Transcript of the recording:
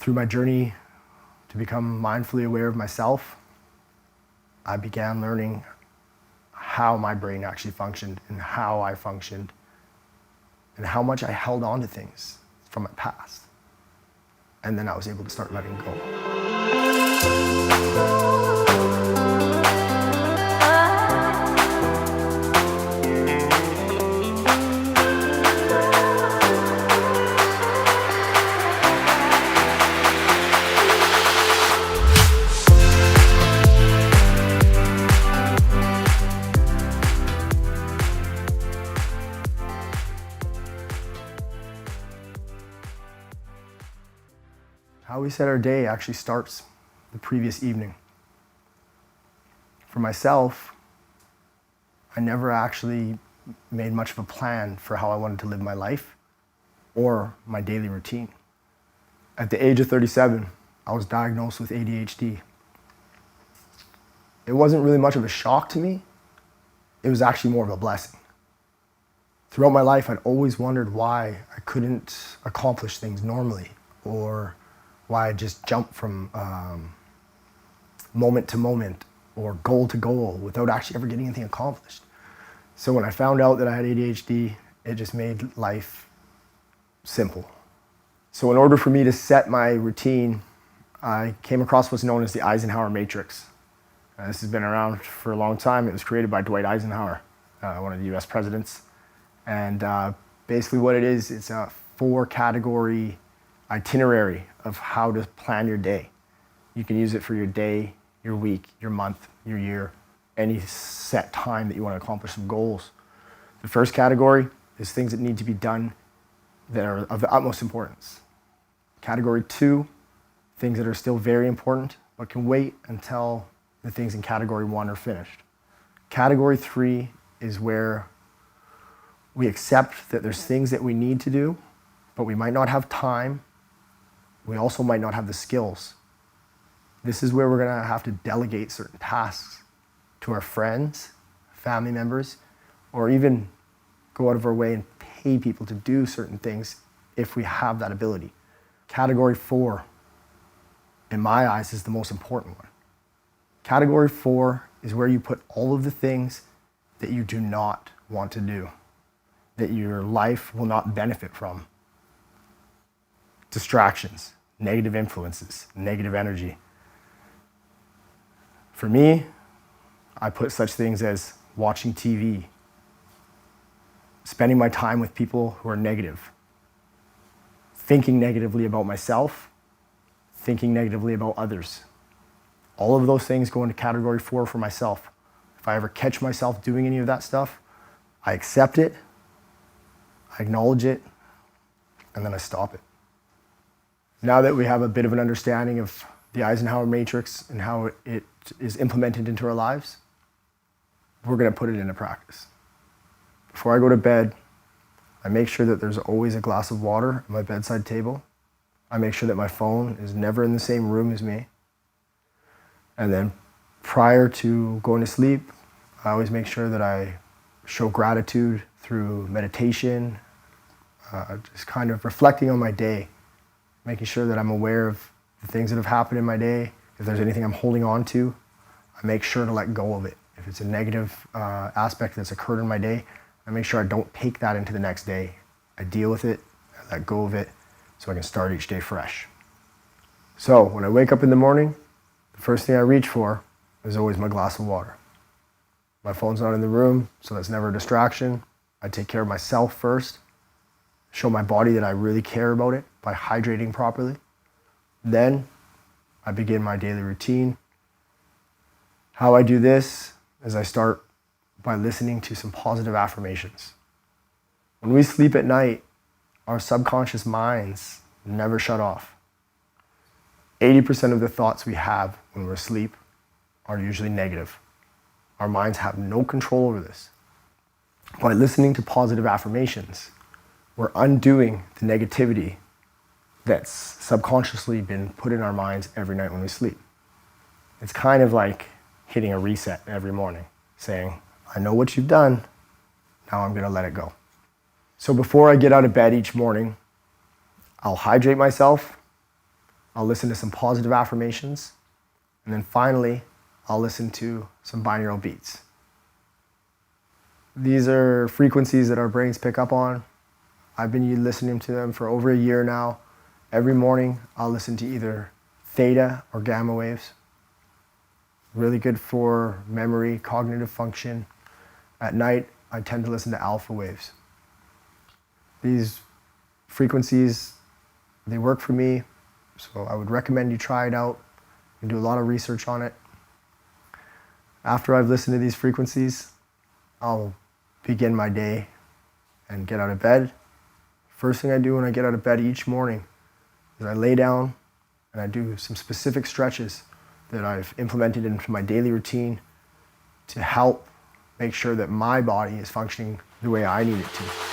Through my journey to become mindfully aware of myself, I began learning how my brain actually functioned and how I functioned and how much I held on to things from my past. And then I was able to start letting go. How we set our day actually starts the previous evening. For myself, I never actually made much of a plan for how I wanted to live my life or my daily routine. At the age of 37, I was diagnosed with ADHD. It wasn't really much of a shock to me. It was actually more of a blessing. Throughout my life, I'd always wondered why I couldn't accomplish things normally, or why I just jump from moment to moment or goal to goal without actually ever getting anything accomplished. So when I found out that I had ADHD, it just made life simple. So in order for me to set my routine, I came across what's known as the Eisenhower Matrix. This has been around for a long time. It was created by Dwight Eisenhower, one of the US presidents. And basically what it is, it's a 4-category itinerary of how to plan your day. You can use it for your day, your week, your month, your year, any set time that you want to accomplish some goals. The first category is things that need to be done that are of the utmost importance. Category 2, things that are still very important but can wait until the things in category 1 are finished. Category 3 is where we accept that there's things that we need to do, but we might not have time. We also might not have the skills. This is where we're gonna have to delegate certain tasks to our friends, family members, or even go out of our way and pay people to do certain things if we have that ability. Category 4, in my eyes, is the most important one. Category 4 is where you put all of the things that you do not want to do, that your life will not benefit from. Distractions, negative influences, negative energy. For me, I put such things as watching TV, spending my time with people who are negative, thinking negatively about myself, thinking negatively about others. All of those things go into category 4 for myself. If I ever catch myself doing any of that stuff, I accept it, I acknowledge it, and then I stop it. Now that we have a bit of an understanding of the Eisenhower Matrix and how it is implemented into our lives, we're going to put it into practice. Before I go to bed, I make sure that there's always a glass of water at my bedside table. I make sure that my phone is never in the same room as me. And then prior to going to sleep, I always make sure that I show gratitude through meditation, just kind of reflecting on my day, making sure that I'm aware of the things that have happened in my day. If there's anything I'm holding on to, I make sure to let go of it. If it's a negative aspect that's occurred in my day, I make sure I don't take that into the next day. I deal with it, I let go of it, so I can start each day fresh. So when I wake up in the morning, the first thing I reach for is always my glass of water. My phone's not in the room, so that's never a distraction. I take care of myself first, show my body that I really care about it by hydrating properly. Then I begin my daily routine. How I do this is I start by listening to some positive affirmations. When we sleep at night, our subconscious minds never shut off. 80% of the thoughts we have when we're asleep are usually negative. Our minds have no control over this. By listening to positive affirmations, we're undoing the negativity that's subconsciously been put in our minds every night when we sleep. It's kind of like hitting a reset every morning, saying, I know what you've done, now I'm gonna let it go. So before I get out of bed each morning, I'll hydrate myself, I'll listen to some positive affirmations. And then finally, I'll listen to some binaural beats. These are frequencies that our brains pick up on. I've been listening to them for over a year now. Every morning, I'll listen to either theta or gamma waves. Really good for memory, cognitive function. At night, I tend to listen to alpha waves. These frequencies, they work for me, so I would recommend you try it out and do a lot of research on it. After I've listened to these frequencies, I'll begin my day and get out of bed. First thing I do when I get out of bed each morning is I lay down and I do some specific stretches that I've implemented into my daily routine to help make sure that my body is functioning the way I need it to.